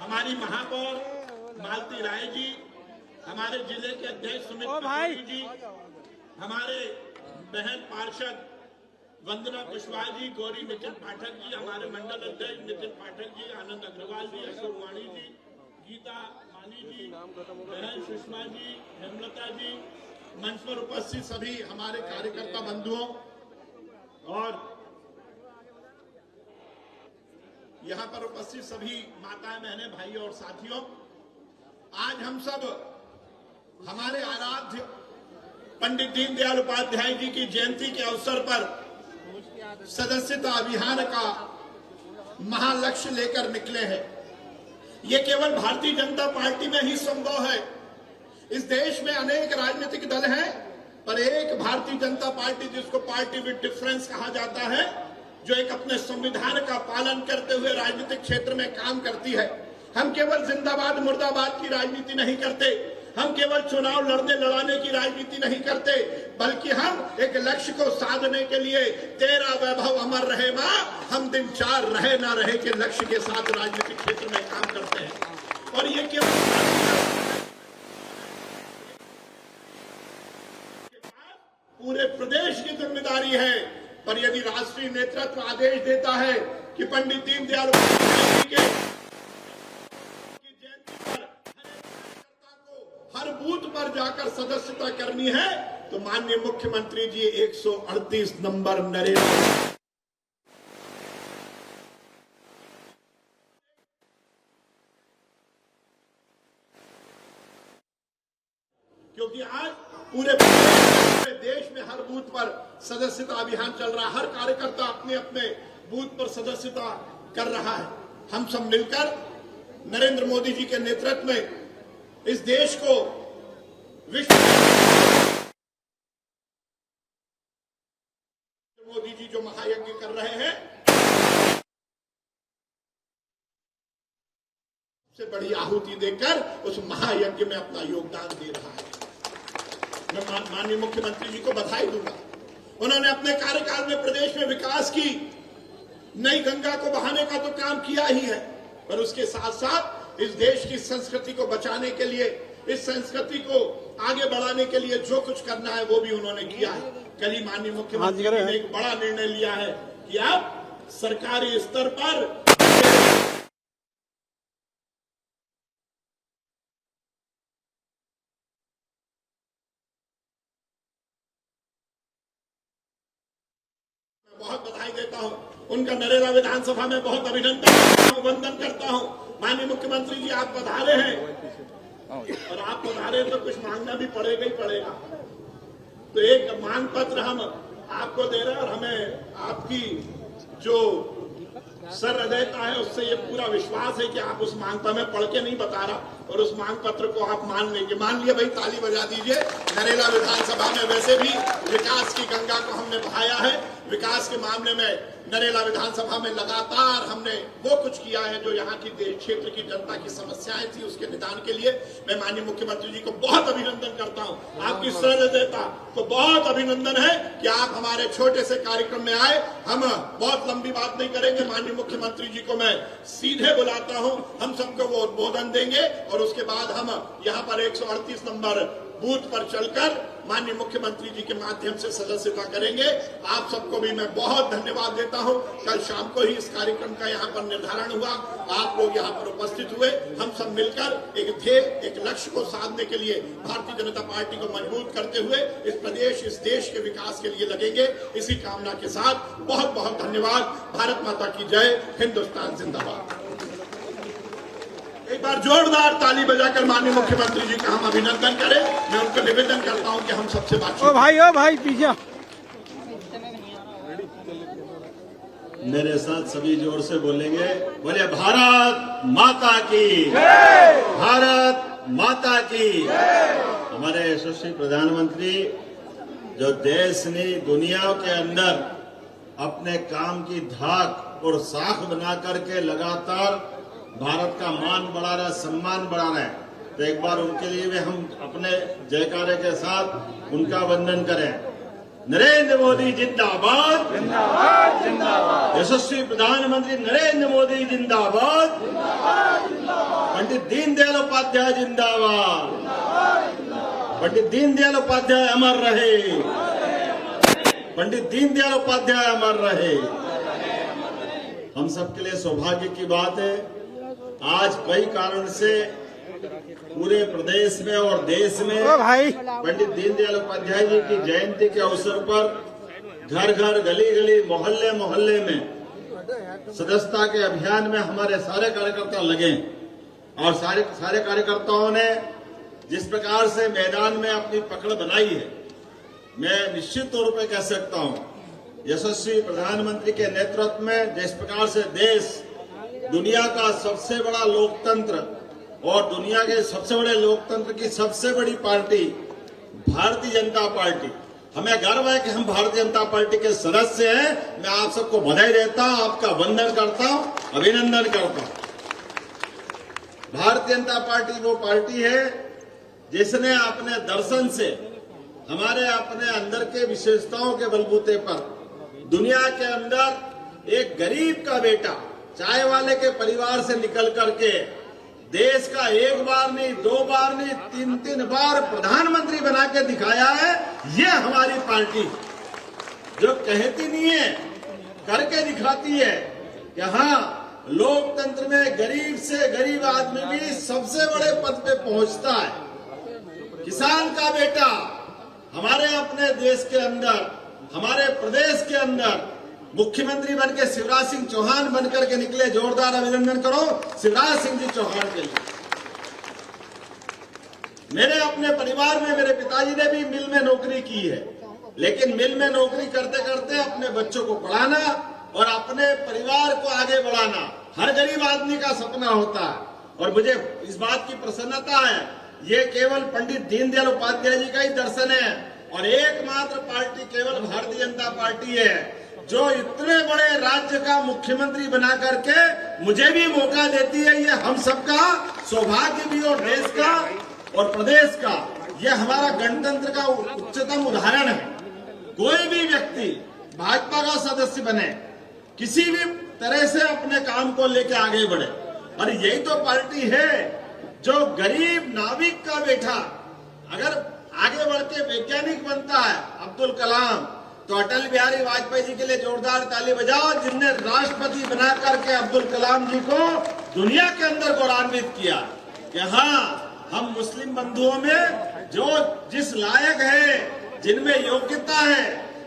हमारी महापौर मालती राय जी, हमारे जिले के अध्यक्ष सुमित भाई जी, हमारे बहन पार्षद वंदना कुशवाहा जी, गौरी नितिन पाठक जी, हमारे मंडल अध्यक्ष नितिन पाठक जी, आनंद अग्रवाल जी, अशोक वाणी जी, गीता मानी जी, बहन सुषमा जी, हेमलता जी, मंच पर उपस्थित सभी हमारे कार्यकर्ता बंधुओं और यहाँ पर उपस्थित सभी माताएं, बहनें, भाई और साथियों, आज हम सब हमारे आराध्य पंडित दीनदयाल उपाध्याय जी की जयंती के अवसर पर सदस्यता अभियान का महालक्ष्य लेकर निकले हैं। ये केवल भारतीय जनता पार्टी में ही संभव है। इस देश में अनेक राजनीतिक दल हैं, पर एक भारतीय जनता पार्टी, जिसको पार्टी विद डिफरेंस कहा जाता है, जो एक अपने संविधान का पालन करते हुए राजनीतिक क्षेत्र में काम करती है। हम केवल जिंदाबाद मुर्दाबाद की राजनीति नहीं करते, हम केवल चुनाव लड़ने लड़ाने की राजनीति नहीं करते, बल्कि हम एक लक्ष्य को साधने के लिए तेरा वैभव अमर रहे मां, हम दिन चार रहे ना रहे के लक्ष्य के साथ राजनीतिक क्षेत्र में काम करते हैं। और ये केवल पूरे प्रदेश की जिम्मेदारी है। पर यदि राष्ट्रीय नेतृत्व आदेश देता है कि पंडित दीनदयाल उपाध्याय जी की जयंती पर हर कार्यकर्ता को हर बूथ पर जाकर सदस्यता करनी है, तो माननीय मुख्यमंत्री जी 138 नंबर नरेगा, क्योंकि आज पूरे देश में हर बूथ पर सदस्यता अभियान चल रहा है। हर कार्यकर्ता अपने अपने बूथ पर सदस्यता कर रहा है। हम सब मिलकर नरेंद्र मोदी जी के नेतृत्व में इस देश को विश्व मोदी जी जो महायज्ञ कर रहे हैं, सबसे बड़ी आहुति देकर उस महायज्ञ में अपना योगदान दे रहा है। मैं माननीय मुख्यमंत्री जी को बधाई दूंगा। उन्होंने अपने कार्यकाल में प्रदेश में विकास की, नई गंगा को बहाने का तो काम किया ही है, पर उसके साथ साथ इस देश की संस्कृति को बचाने के लिए, इस संस्कृति को आगे बढ़ाने के लिए जो कुछ करना है वो भी उन्होंने किया है। कल ही माननीय मुख्यमंत्री जी ने एक बड़ा निर्णय लिया है कि अब सरकारी स्तर पर बहुत बधाई देता हूं, उनका नरेला विधानसभा में बहुत अभिनंदन करता हूं, वंदन करता हूं। माननीय मुख्यमंत्री जी, आप पधारे हैं और आप पधारे तो कुछ मांगना भी पड़ेगा ही पड़ेगा। तो एक मांग पत्र हम आपको दे रहे हैं, और हमें आपकी जो सहृदयता है उससे ये पूरा विश्वास है कि आप उस मांग पर, मैं पढ़ के नहीं बता रहा, और उस मांग पत्र को आप मान लेंगे। मान लिया भाई, ताली बजा दीजिए। नरेला विधानसभा में वैसे भी विकास की गंगा को हमने बहाया है। विकास के मामले में नरेला विधानसभा में लगातार हमने वो कुछ किया है जो यहाँ की क्षेत्र की जनता की समस्याएं थी, उसके निदान के लिए मैं माननीय मुख्यमंत्री जी को बहुत अभिनंदन करता हूँ। आपकी सहृदयता को बहुत अभिनंदन है कि आप हमारे छोटे से कार्यक्रम में आए। हम बहुत लंबी बात नहीं करेंगे, माननीय मुख्यमंत्री जी को मैं सीधे बुलाता हूँ, हम सबको वो उद्बोधन देंगे और उसके बाद हम यहाँ पर 138 नंबर बूथ पर चलकर माननीय मुख्यमंत्री जी के माध्यम से सदस्यता करेंगे। आप सबको भी मैं बहुत धन्यवाद देता हूं। कल शाम को ही इस कार्यक्रम का यहाँ पर निर्धारण हुआ, आप लोग यहाँ पर उपस्थित हुए। हम सब मिलकर एक ध्येय, एक लक्ष्य को साधने के लिए भारतीय जनता पार्टी को मजबूत करते हुए इस प्रदेश, इस देश के विकास के लिए लगेंगे। इसी कामना के साथ बहुत बहुत धन्यवाद। भारत माता की जय, हिंदुस्तान जिंदाबाद। एक बार जोरदार ताली बजाकर माननीय मुख्यमंत्री जी का हम अभिनंदन करें। मैं उनको निवेदन करता हूं कि हम सबसे बातचीत। ओ भाई पीछे मेरे साथ सभी जोर से बोलेंगे, बोले भारत माता की, भारत माता की। हमारे यशस्वी प्रधानमंत्री जो देश ने दुनिया के अंदर अपने काम की धाक और साख बना करके लगातार भारत का मान बढ़ा रहा है, सम्मान बढ़ा रहा है, तो एक बार उनके लिए भी हम अपने जयकारे के साथ उनका वंदन करें। नरेंद्र मोदी जिंदाबाद, जिंदाबाद जिंदाबाद। यशस्वी प्रधानमंत्री नरेंद्र मोदी जिंदाबाद, जिंदाबाद जिंदाबाद। दीनदयाल उपाध्याय जिंदाबाद, पंडित दीनदयाल उपाध्याय अमर रहे, पंडित दीनदयाल उपाध्याय अमर रहे। हम सबके लिए सौभाग्य की बात है, आज कई कारण से पूरे प्रदेश में और देश में पंडित दीनदयाल उपाध्याय जी की जयंती के अवसर पर घर घर, गली गली, मोहल्ले मोहल्ले में सदस्यता के अभियान में हमारे सारे कार्यकर्ता लगे और सारे कार्यकर्ताओं ने जिस प्रकार से मैदान में अपनी पकड़ बनाई है, मैं निश्चित तौर पर कह सकता हूं यशस्वी प्रधानमंत्री के नेतृत्व में जिस प्रकार से देश दुनिया का सबसे बड़ा लोकतंत्र और दुनिया के सबसे बड़े लोकतंत्र की सबसे बड़ी पार्टी भारतीय जनता पार्टी, हमें गर्व है कि हम भारतीय जनता पार्टी के सदस्य हैं। मैं आप सबको बधाई देता हूं, आपका वंदन करता हूं, अभिनंदन करता हूं। भारतीय जनता पार्टी वो पार्टी है जिसने अपने दर्शन से हमारे अपने अंदर के विशेषताओं के बलबूते पर दुनिया के अंदर एक गरीब का बेटा चाय वाले के परिवार से निकल करके देश का एक बार नहीं, दो बार नहीं, तीन बार प्रधानमंत्री बना के दिखाया है। ये हमारी पार्टी जो कहती नहीं है करके दिखाती है कि हाँ, लोकतंत्र में गरीब से गरीब आदमी भी सबसे बड़े पद पे पहुंचता है। किसान का बेटा हमारे अपने देश के अंदर, हमारे प्रदेश के अंदर मुख्यमंत्री बनके शिवराज सिंह चौहान बनकर के निकले। जोरदार अभिनंदन करो शिवराज सिंह जी चौहान के लिए। मेरे अपने परिवार में मेरे पिताजी ने भी मिल में नौकरी की है, लेकिन मिल में नौकरी करते करते अपने बच्चों को पढ़ाना और अपने परिवार को आगे बढ़ाना हर गरीब आदमी का सपना होता है। और मुझे इस बात की प्रसन्नता है, ये केवल पंडित दीनदयाल उपाध्याय जी का ही दर्शन है और एकमात्र पार्टी केवल भारतीय जनता पार्टी है जो इतने बड़े राज्य का मुख्यमंत्री बना करके मुझे भी मौका देती है। ये हम सबका सौभाग्य भी और देश का और प्रदेश का ये हमारा गणतंत्र का उच्चतम उदाहरण है। कोई भी व्यक्ति भाजपा का सदस्य बने, किसी भी तरह से अपने काम को लेकर आगे बढ़े, और यही तो पार्टी है जो गरीब नाविक का बेटा अगर आगे बढ़ के वैज्ञानिक बनता है, अब्दुल कलाम, तो अटल बिहारी वाजपेयी जी के लिए जोरदार ताली बजाओ, जिनने राष्ट्रपति बना करके अब्दुल कलाम जी को दुनिया के अंदर गौरवान्वित किया कि हाँ, हम मुस्लिम बंधुओं में जो जिस लायक है, जिनमें योग्यता है,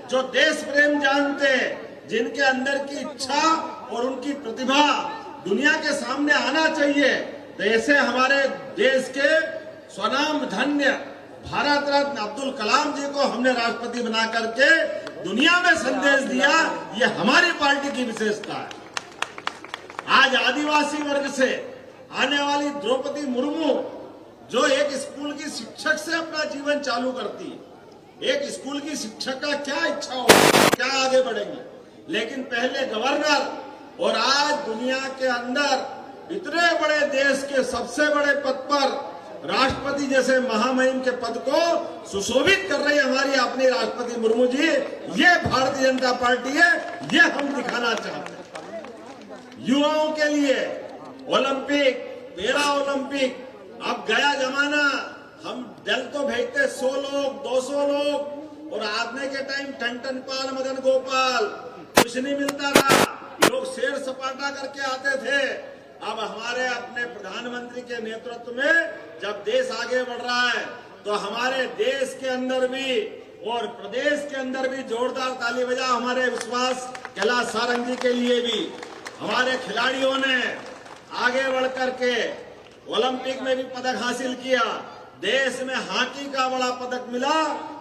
जो देश प्रेम जानते हैं, जिनके अंदर की इच्छा और उनकी प्रतिभा दुनिया के सामने आना चाहिए, तो ऐसे हमारे देश के स्वनाम धन्य भारत रत्न अब्दुल कलाम जी को हमने राष्ट्रपति बना करके दुनिया में संदेश दिया। ये हमारी पार्टी की विशेषता है। आज आदिवासी वर्ग से आने वाली द्रौपदी मुर्मू जो एक स्कूल की शिक्षक से अपना जीवन चालू करती है, एक स्कूल की शिक्षक का क्या इच्छा होगी, क्या आगे बढ़ेंगे, लेकिन पहले गवर्नर और आज दुनिया के अंदर इतने बड़े देश के सबसे बड़े पद पर राष्ट्रपति जैसे महामहिम के पद को सुशोभित कर रही हमारी अपनी राष्ट्रपति मुर्मू जी। ये भारतीय जनता पार्टी है, ये हम दिखाना चाहते हैं। युवाओं के लिए ओलंपिक, पैरा ओलंपिक, अब गया जमाना, हम दल तो भेजते 100 लोग, 200 लोग, और आदमी के टाइम टन पाल, मदन गोपाल, कुछ नहीं मिलता था, लोग शेर सपाटा करके आते थे। अब हमारे अपने प्रधानमंत्री के नेतृत्व में जब देश आगे बढ़ रहा है, तो हमारे देश के अंदर भी और प्रदेश के अंदर भी जोरदार ताली बजा हमारे विश्वास कैलाश सारंग जी के लिए भी। हमारे खिलाड़ियों ने आगे बढ़ करके ओलंपिक में भी पदक हासिल किया, देश में हॉकी का बड़ा पदक मिला।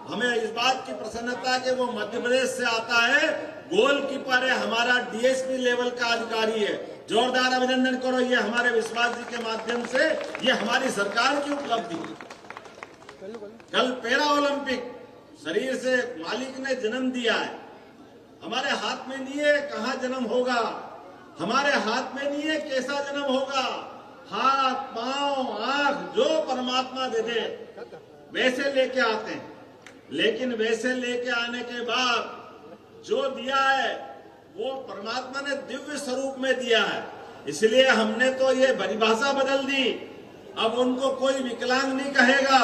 हमें इस बात की प्रसन्नता कि वो मध्य प्रदेश से आता है, गोलकीपर है, हमारा डीएसपी लेवल का अधिकारी है। जोरदार अभिनंदन करो, ये हमारे विश्वास जी के माध्यम से ये हमारी सरकार की उपलब्धि है। कल पैरा ओलंपिक शरीर से मालिक ने जन्म दिया है, हमारे हाथ में नहीं है कहाँ जन्म होगा, हमारे हाथ में नहीं है कैसा जन्म होगा। हाथ, पांव, आंख जो परमात्मा दे दे वैसे लेके आते हैं, लेकिन वैसे लेके आने के बाद जो दिया है वो परमात्मा ने दिव्य स्वरूप में दिया है। इसलिए हमने तो ये परिभाषा बदल दी अब उनको कोई विकलांग नहीं कहेगा,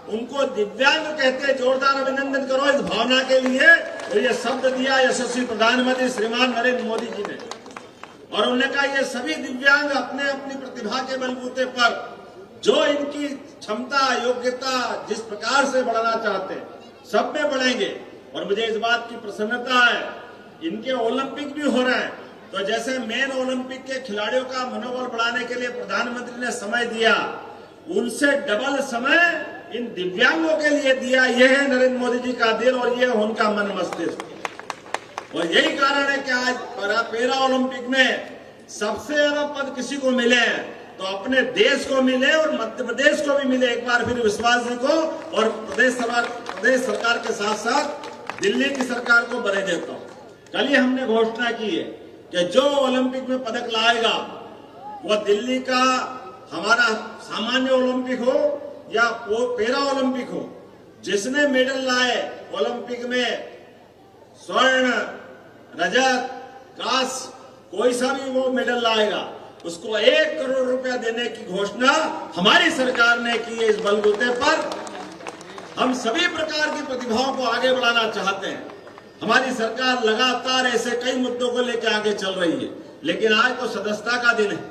उनको दिव्यांग कहते। जोरदार अभिनंदन करो इस भावना के लिए। तो ये शब्द दिया यशस्वी प्रधानमंत्री श्रीमान नरेंद्र मोदी जी ने, और उन्होंने कहा ये सभी दिव्यांग अपने अपनी प्रतिभा के बलबूते पर जो इनकी क्षमता योग्यता जिस प्रकार से बढ़ाना चाहते हैं सब में बढ़ेंगे। और मुझे इस बात की प्रसन्नता है, इनके ओलंपिक भी हो रहे हैं, तो जैसे मेन ओलंपिक के खिलाड़ियों का मनोबल बढ़ाने के लिए प्रधानमंत्री ने समय दिया, उनसे डबल समय इन दिव्यांगों के लिए दिया। यह है नरेंद्र मोदी जी का दिल और यह उनका मन मस्तिष्क। और यही कारण है कि आज पैरा ओलंपिक में सबसे ज्यादा पद किसी को मिले तो अपने देश को मिले और मध्य प्रदेश को भी मिले। एक बार फिर विश्वास रखो और प्रदेश सरकार के साथ साथ दिल्ली की सरकार को बधाई देता हूं। कल ही हमने घोषणा की है कि जो ओलंपिक में पदक लाएगा वो दिल्ली का हमारा सामान्य ओलंपिक हो या पैरा ओलंपिक हो, जिसने मेडल लाए ओलंपिक में स्वर्ण रजत कांस्य कोई सा भी वो मेडल लाएगा उसको 1 करोड़ रुपया देने की घोषणा हमारी सरकार ने की है। इस बलबूते पर हम सभी प्रकार की प्रतिभाओं को आगे बढ़ाना चाहते हैं। हमारी सरकार लगातार ऐसे कई मुद्दों को लेकर आगे चल रही है, लेकिन आज तो सदस्यता का दिन है,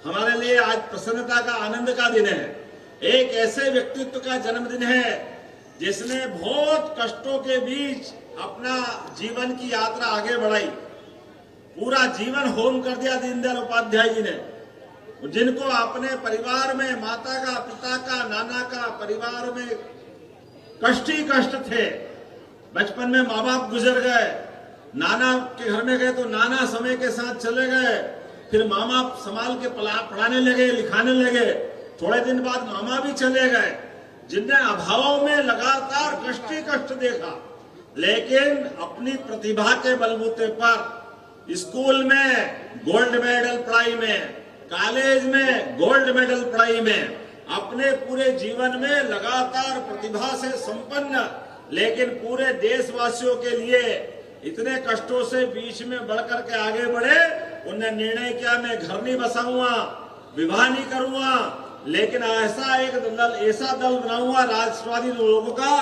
हमारे लिए आज प्रसन्नता का आनंद का दिन है। एक ऐसे व्यक्तित्व का जन्मदिन है जिसने बहुत कष्टों के बीच अपना जीवन की यात्रा आगे बढ़ाई, पूरा जीवन होम कर दिया दीनदयाल उपाध्याय जी ने, जिनको अपने परिवार में माता का पिता का नाना का परिवार में कष्ट ही कष्ट थे। बचपन में माँ बाप गुजर गए, नाना के घर में गए तो नाना समय के साथ चले गए, फिर मामा संभाल के पढ़ाने लगे लिखाने लगे, थोड़े दिन बाद मामा भी चले गए, जिनने अभावों में लगातार कष्ट ही कष्ट देखा, लेकिन अपनी प्रतिभा के बलबूते पर स्कूल में गोल्ड मेडल पढ़ाई में, कॉलेज में गोल्ड मेडल पढ़ाई में, अपने पूरे जीवन में लगातार प्रतिभा से संपन्न, लेकिन पूरे देशवासियों के लिए इतने कष्टों से बीच में बढ़कर के आगे बढ़े। उन्हें निर्णय किया मैं घर नहीं बसाऊंगा, विवाह नहीं करूंगा, लेकिन ऐसा दल बनाऊंगा राष्ट्रवादी लोगों का,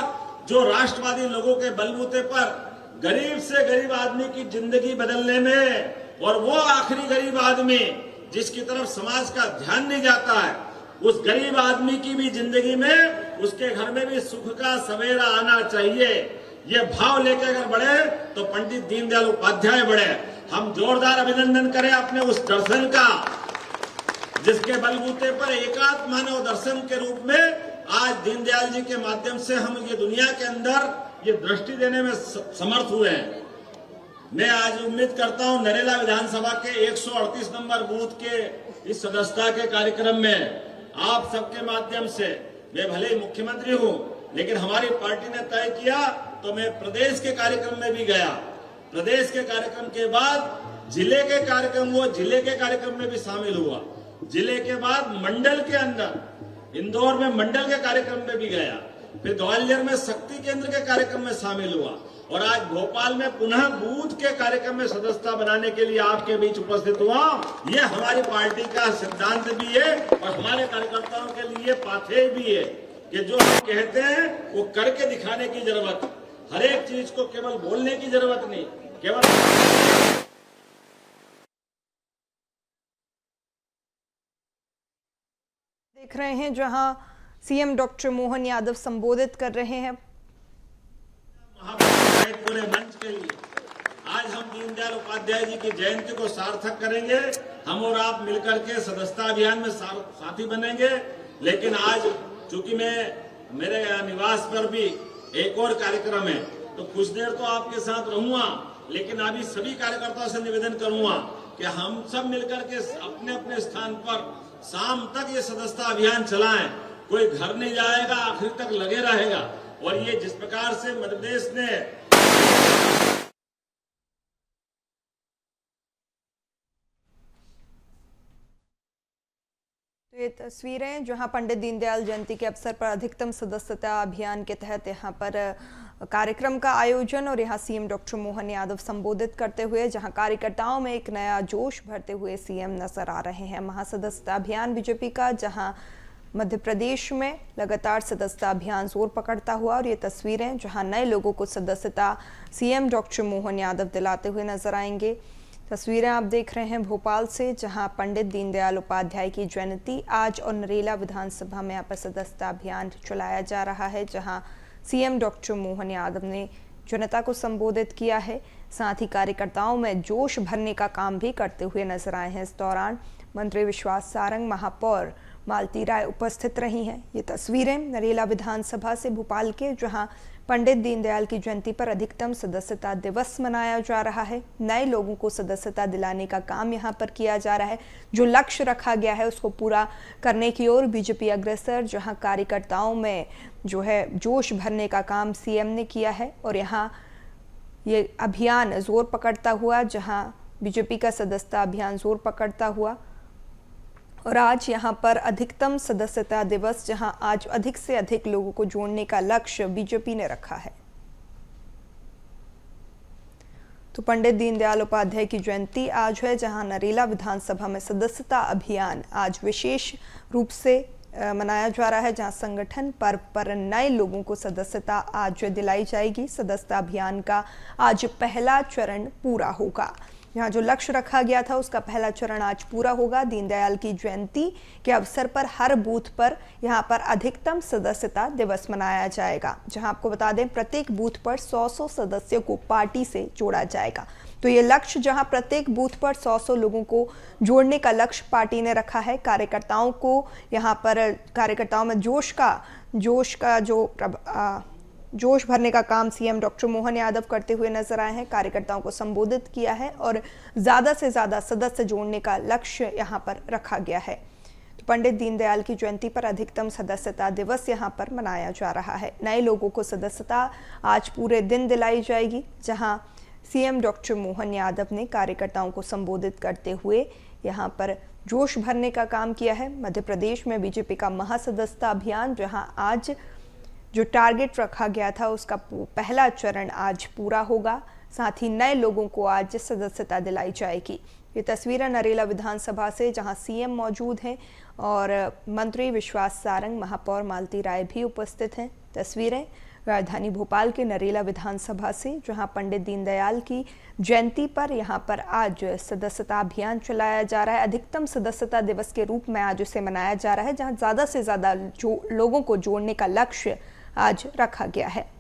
जो राष्ट्रवादी लोगों के बलबूते पर गरीब से गरीब आदमी की जिंदगी बदलने में, और वो आखिरी गरीब आदमी जिसकी तरफ समाज का ध्यान नहीं जाता है, उस गरीब आदमी की भी जिंदगी में उसके घर में भी सुख का सवेरा आना चाहिए। ये भाव लेकर अगर बढ़े तो पंडित दीनदयाल उपाध्याय बढ़े। हम जोरदार अभिनंदन करें अपने उस दर्शन का, जिसके बलबूते पर एकात्म मानव दर्शन के रूप में आज दीनदयाल जी के माध्यम से हम ये दुनिया के अंदर ये दृष्टि देने में समर्थ हुए हैं। मैं आज उम्मीद करता हूं नरेला विधानसभा के 138 नंबर बूथ के इस सदस्यता के कार्यक्रम में आप सबके माध्यम से, मैं भले ही मुख्यमंत्री हूं लेकिन हमारी पार्टी ने तय किया तो मैं प्रदेश के कार्यक्रम में भी गया। प्रदेश के कार्यक्रम के बाद जिले के कार्यक्रम में भी शामिल हुआ। जिले के बाद मंडल के अंदर इंदौर में मंडल के कार्यक्रम में भी गया, फिर ग्वालियर में शक्ति केंद्र के कार्यक्रम में शामिल हुआ, और आज भोपाल में पुनः बूथ के कार्यक्रम में सदस्यता बनाने के लिए आपके बीच उपस्थित हुआ। ये हमारी पार्टी का सिद्धांत भी है और हमारे कार्यकर्ताओं के लिए पाथेय भी है कि जो हम कहते हैं वो करके दिखाने की जरूरत है। हर एक चीज को केवल बोलने की जरूरत नहीं, केवल देख रहे हैं जहां सीएम डॉक्टर मोहन यादव संबोधित कर रहे हैं। पूरे मंच के लिए आज हम दीनदयाल उपाध्याय जी की जयंती को सार्थक करेंगे। हम और आप मिलकर के सदस्यता अभियान में साथी बनेंगे। लेकिन आज चूंकि मेरे निवास पर भी एक और कार्यक्रम है तो कुछ देर तो आपके साथ रहूंगा, लेकिन अभी सभी कार्यकर्ताओं से निवेदन करूंगा कि हम सब मिलकर के अपने अपने स्थान पर शाम तक ये सदस्यता अभियान चलाएं। कोई घर नहीं जाएगा, आखिर तक लगे रहेगा। और ये जिस प्रकार से मध्य प्रदेश ने तो ये तस्वीरें जहां पंडित दीनदयाल जयंती के अवसर पर अधिकतम सदस्यता अभियान के तहत यहां पर कार्यक्रम का आयोजन, और यहां सीएम डॉक्टर मोहन यादव संबोधित करते हुए जहां कार्यकर्ताओं में एक नया जोश भरते हुए सीएम नजर आ रहे हैं। महासदस्यता अभियान बीजेपी का जहां मध्य प्रदेश में लगातार सदस्यता अभियान जोर पकड़ता हुआ और ये तस्वीरें जहां नए लोगों को सदस्यता सीएम डॉक्टर मोहन यादव दिलाते हुए नजर आएंगे। तस्वीरें आप देख रहे हैं भोपाल से, जहां पंडित दीनदयाल उपाध्याय की जयंती आज और नरेला विधानसभा में यहाँ पर सदस्यता अभियान चलाया जा रहा है, जहां सीएम डॉक्टर मोहन यादव ने जनता को संबोधित किया है। साथ ही कार्यकर्ताओं में जोश भरने का काम भी करते हुए नजर आए हैं। इस दौरान मंत्री विश्वास सारंग, महापौर मालती राय उपस्थित रही हैं। ये तस्वीरें नरेला विधानसभा से भोपाल के, जहां पंडित दीनदयाल की जयंती पर अधिकतम सदस्यता दिवस मनाया जा रहा है। नए लोगों को सदस्यता दिलाने का काम यहां पर किया जा रहा है। जो लक्ष्य रखा गया है उसको पूरा करने की ओर बीजेपी अग्रसर, जहां कार्यकर्ताओं में जो है जोश भरने का काम सीएम ने किया है और यहाँ ये अभियान जोर पकड़ता हुआ, जहां बीजेपी का सदस्यता अभियान जोर पकड़ता हुआ और आज यहाँ पर अधिकतम सदस्यता दिवस, जहां आज अधिक से अधिक लोगों को जोड़ने का लक्ष्य बीजेपी ने रखा है। तो पंडित दीनदयाल उपाध्याय की जयंती आज है, जहां नरेला विधानसभा में सदस्यता अभियान आज विशेष रूप से मनाया जा रहा है, जहां संगठन पर्व पर नए लोगों को सदस्यता आज दिलाई जाएगी। सदस्यता अभियान का आज पहला चरण पूरा होगा। यहाँ जो लक्ष्य रखा गया था उसका पहला चरण आज पूरा होगा। दीनदयाल की जयंती के अवसर पर हर बूथ पर यहाँ पर अधिकतम सदस्यता दिवस मनाया जाएगा, जहाँ आपको बता दें प्रत्येक बूथ पर 100 सदस्यों को पार्टी से जोड़ा जाएगा। तो ये लक्ष्य, जहाँ प्रत्येक बूथ पर 100 लोगों को जोड़ने का लक्ष्य पार्टी ने रखा है। कार्यकर्ताओं को यहाँ पर कार्यकर्ताओं में जोश भरने का काम सीएम डॉक्टर मोहन यादव करते हुए नजर आए हैं। कार्यकर्ताओं को संबोधित किया है और ज़्यादा से ज़्यादा सदस्य जोड़ने का लक्ष्य यहाँ पर रखा गया है। तो पंडित दीनदयाल की जयंती पर अधिकतम सदस्यता दिवस यहाँ पर मनाया जा रहा है। नए लोगों को सदस्यता आज पूरे दिन दिलाई जाएगी, जहाँ सीएम डॉक्टर मोहन यादव ने कार्यकर्ताओं को संबोधित करते हुए यहाँ पर जोश भरने का काम किया है। मध्य प्रदेश में बीजेपी का महासदस्यता अभियान, जहाँ आज जो टारगेट रखा गया था उसका पहला चरण आज पूरा होगा। साथ ही नए लोगों को आज सदस्यता दिलाई जाएगी। ये तस्वीरें नरेला विधानसभा से, जहां सीएम मौजूद हैं और मंत्री विश्वास सारंग, महापौर मालती राय भी उपस्थित हैं। तस्वीरें राजधानी भोपाल के नरेला विधानसभा से, जहां पंडित दीनदयाल की जयंती पर यहां पर आज सदस्यता अभियान चलाया जा रहा है। अधिकतम सदस्यता दिवस के रूप में आज उसे मनाया जा रहा है, जहां ज़्यादा से ज़्यादा लोगों को जोड़ने का लक्ष्य आज रखा गया है।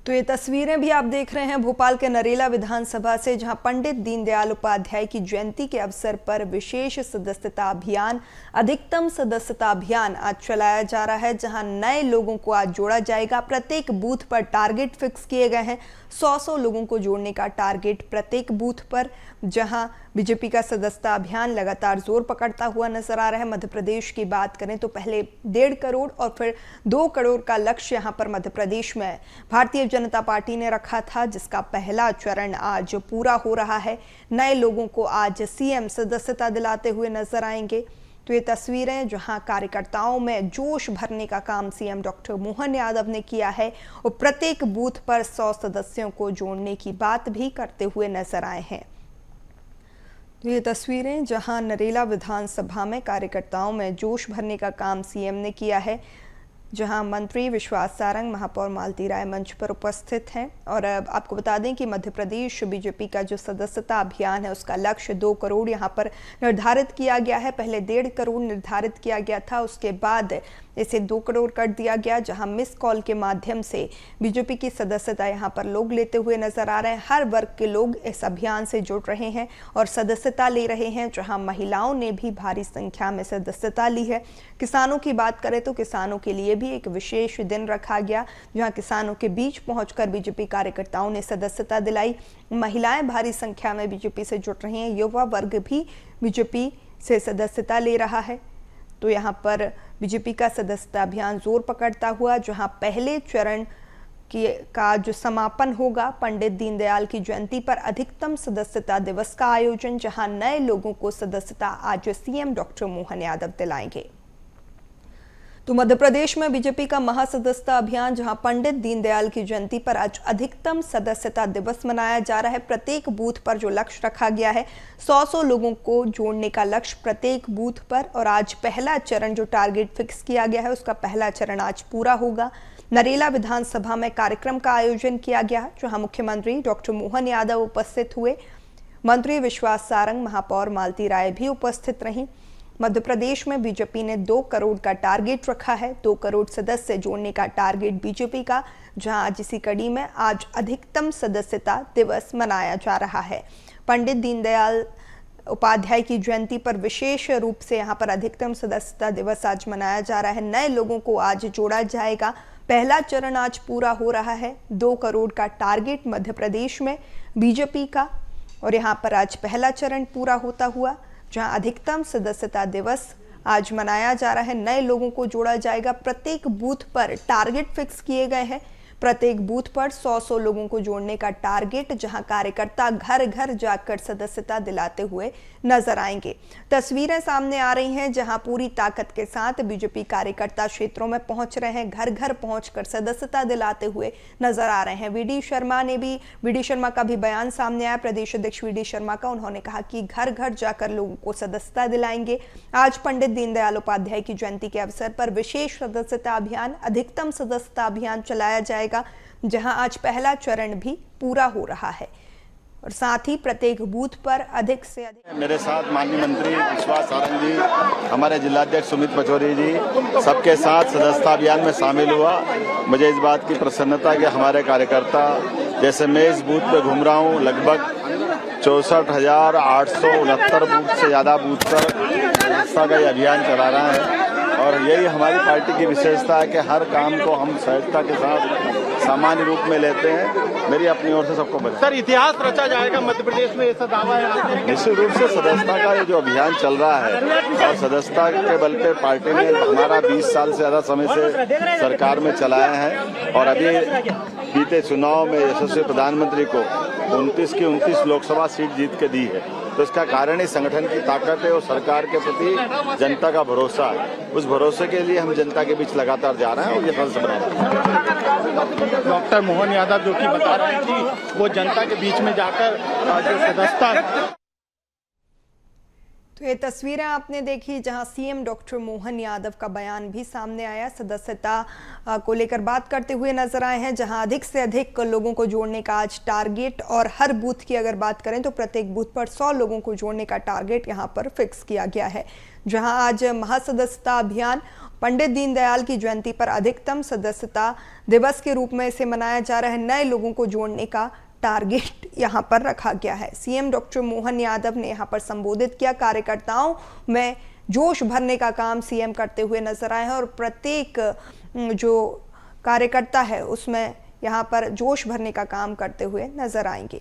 तो ये तस्वीरें भी आप देख रहे हैं भोपाल के नरेला विधानसभा से, जहां पंडित दीनदयाल उपाध्याय की जयंती के अवसर पर विशेष सदस्यता अभियान, अधिकतम सदस्यता अभियान आज चलाया जा रहा है, जहां नए लोगों को आज जोड़ा जाएगा। प्रत्येक बूथ पर टारगेट फिक्स किए गए हैं, 100 लोगों को जोड़ने का टारगेट प्रत्येक बूथ पर, जहां बीजेपी का सदस्यता अभियान लगातार जोर पकड़ता हुआ नजर आ रहा है। मध्य प्रदेश की बात करें तो पहले 1.5 करोड़ और फिर 2 करोड़ का लक्ष्य यहां पर मध्य प्रदेश में भारतीय जनता पार्टी ने रखा था, जिसका पहला चरण आज पूरा हो रहा है। नए लोगों को आज सीएम सदस्यता दिलाते हुए नजर आएंगे। तो ये तस्वीरें, जहां कार्यकर्ताओं में जोश भरने का काम सीएम डॉक्टर मोहन यादव ने किया है और प्रत्येक बूथ पर 100 सदस्यों को जोड़ने की बात भी करते हुए नजर आए हैं। तो ये तस्वीरें, जहां नरेला विधानसभा में कार्यकर्ताओं में जोश भरने का काम सीएम ने किया है, जहां मंत्री विश्वास सारंग, महापौर मालती राय मंच पर उपस्थित हैं। और आपको बता दें कि मध्य प्रदेश बीजेपी का जो सदस्यता अभियान है उसका लक्ष्य 2 करोड़ यहां पर निर्धारित किया गया है। पहले 1.5 करोड़ निर्धारित किया गया था, उसके बाद इसे 2 करोड़ कर दिया गया, जहां मिस कॉल के माध्यम से बीजेपी की सदस्यता यहां पर लोग लेते हुए नजर आ रहे हैं। हर वर्ग के लोग इस अभियान से जुड़ रहे हैं और सदस्यता ले रहे हैं, जहां महिलाओं ने भी भारी संख्या में सदस्यता ली है। किसानों की बात करें तो किसानों के लिए भी एक विशेष दिन रखा गया, जहां किसानों के बीच पहुंचकर बीजेपी कार्यकर्ताओं ने सदस्यता दिलाई। महिलाएं भारी संख्या में बीजेपी से जुड़ रही हैं, युवा वर्ग भी बीजेपी से सदस्यता ले रहा है। तो यहाँ पर बीजेपी का सदस्यता अभियान जोर पकड़ता हुआ, जहां पहले चरण का जो समापन होगा पंडित दीनदयाल की जयंती पर अधिकतम सदस्यता दिवस का आयोजन, जहां नए लोगों को सदस्यता आज सीएम डॉक्टर मोहन यादव दिलाएंगे। तो मध्य प्रदेश में बीजेपी का महासदस्यता अभियान, जहां पंडित दीनदयाल की जयंती पर आज अधिकतम सदस्यता दिवस मनाया जा रहा है। प्रत्येक बूथ पर जो लक्ष्य रखा गया है, 100 लोगों को जोड़ने का लक्ष्य प्रत्येक बूथ पर। और आज पहला चरण जो टारगेट फिक्स किया गया है, उसका पहला चरण आज पूरा होगा। नरेला विधानसभा में कार्यक्रम का आयोजन किया गया, जहां मुख्यमंत्री डॉक्टर मोहन यादव उपस्थित हुए। मंत्री विश्वास सारंग, महापौर मालती राय भी उपस्थित रहीं। मध्य प्रदेश में बीजेपी ने 2 करोड़ का टारगेट रखा है। 2 करोड़ सदस्य जोड़ने का टारगेट बीजेपी का, जहां आज इसी कड़ी में आज अधिकतम सदस्यता दिवस मनाया जा रहा है। पंडित दीनदयाल उपाध्याय की जयंती पर विशेष रूप से यहां पर अधिकतम सदस्यता दिवस आज मनाया जा रहा है। नए लोगों को आज जोड़ा जाएगा। पहला चरण आज पूरा हो रहा है। 2 करोड़ का टारगेट मध्य प्रदेश में बीजेपी का, और यहाँ पर आज पहला चरण पूरा होता हुआ, जहां अधिकतम सदस्यता दिवस आज मनाया जा रहा है। नए लोगों को जोड़ा जाएगा। प्रत्येक बूथ पर टारगेट फिक्स किए गए हैं। प्रत्येक बूथ पर 100 लोगों को जोड़ने का टारगेट, जहां कार्यकर्ता घर घर जाकर सदस्यता दिलाते हुए नजर आएंगे। तस्वीरें सामने आ रही हैं, जहां पूरी ताकत के साथ बीजेपी कार्यकर्ता क्षेत्रों में पहुंच रहे हैं, घर घर पहुंचकर सदस्यता दिलाते हुए नजर आ रहे हैं। वीडी शर्मा का भी बयान सामने आया, प्रदेश अध्यक्ष वीडी शर्मा का। उन्होंने कहा कि घर घर जाकर लोगों को सदस्यता दिलाएंगे। आज पंडित दीनदयाल उपाध्याय की जयंती के अवसर पर विशेष सदस्यता अभियान, अधिकतम सदस्यता अभियान चलाया जाएगा, जहां आज पहला चरण भी पूरा हो रहा है। और साथ ही प्रत्येक बूथ पर अधिक से अधिक। मेरे साथ माननीय मंत्री विश्वास सारंग जी, हमारे जिलाध्यक्ष सुमित पचौरी जी, सबके साथ सदस्यता अभियान में शामिल हुआ। मुझे इस बात की प्रसन्नता कि हमारे कार्यकर्ता, जैसे मैं इस बूथ पे घूम रहा हूँ, लगभग 64,869 बूथ से ज़्यादा बूथ पर सदस्यता का ये अभियान चला रहा है। और यही हमारी पार्टी की विशेषता है कि हर काम को हम सहजता के साथ सामान्य रूप में लेते हैं। मेरी अपनी ओर से सबको बता। सर, इतिहास रचा जाएगा मध्य प्रदेश में, ऐसा दावा है आपने? निश्चित रूप से सदस्यता का ये जो अभियान चल रहा है, और सदस्यता के बल पे पार्टी ने हमारा 20 साल से ज्यादा समय से सरकार में चलाया है। और अभी बीते चुनाव में यशस्वी प्रधानमंत्री को 29 की 29 लोकसभा सीट जीत के दी है। तो इसका कारण ही संगठन की ताकत है और सरकार के प्रति जनता का भरोसा है। उस भरोसे के लिए हम जनता के बीच लगातार जा रहे हैं और ये फल से बना रहे हैं। डॉक्टर मोहन यादव जो कि बता रहे हैं कि वो जनता के बीच में जाकर जो सदस्यता। तो ये तस्वीरें आपने देखी, जहां सीएम डॉक्टर मोहन यादव का बयान भी सामने आया। सदस्यता को लेकर बात करते हुए नजर आए हैं, जहां अधिक से अधिक लोगों को जोड़ने का आज टारगेट। और हर बूथ की अगर बात करें तो प्रत्येक बूथ पर 100 लोगों को जोड़ने का टारगेट यहां पर फिक्स किया गया है। जहां आज महासदस्यता अभियान पंडित दीनदयाल की जयंती पर अधिकतम सदस्यता दिवस के रूप में इसे मनाया जा रहा है। नए लोगों को जोड़ने का टारगेट यहां पर रखा गया है। सीएम डॉक्टर मोहन यादव ने यहां पर संबोधित किया। कार्यकर्ताओं में जोश भरने का काम सीएम करते हुए नजर आए हैं, और प्रत्येक जो कार्यकर्ता है उसमें यहां पर जोश भरने का काम करते हुए नजर आएंगे।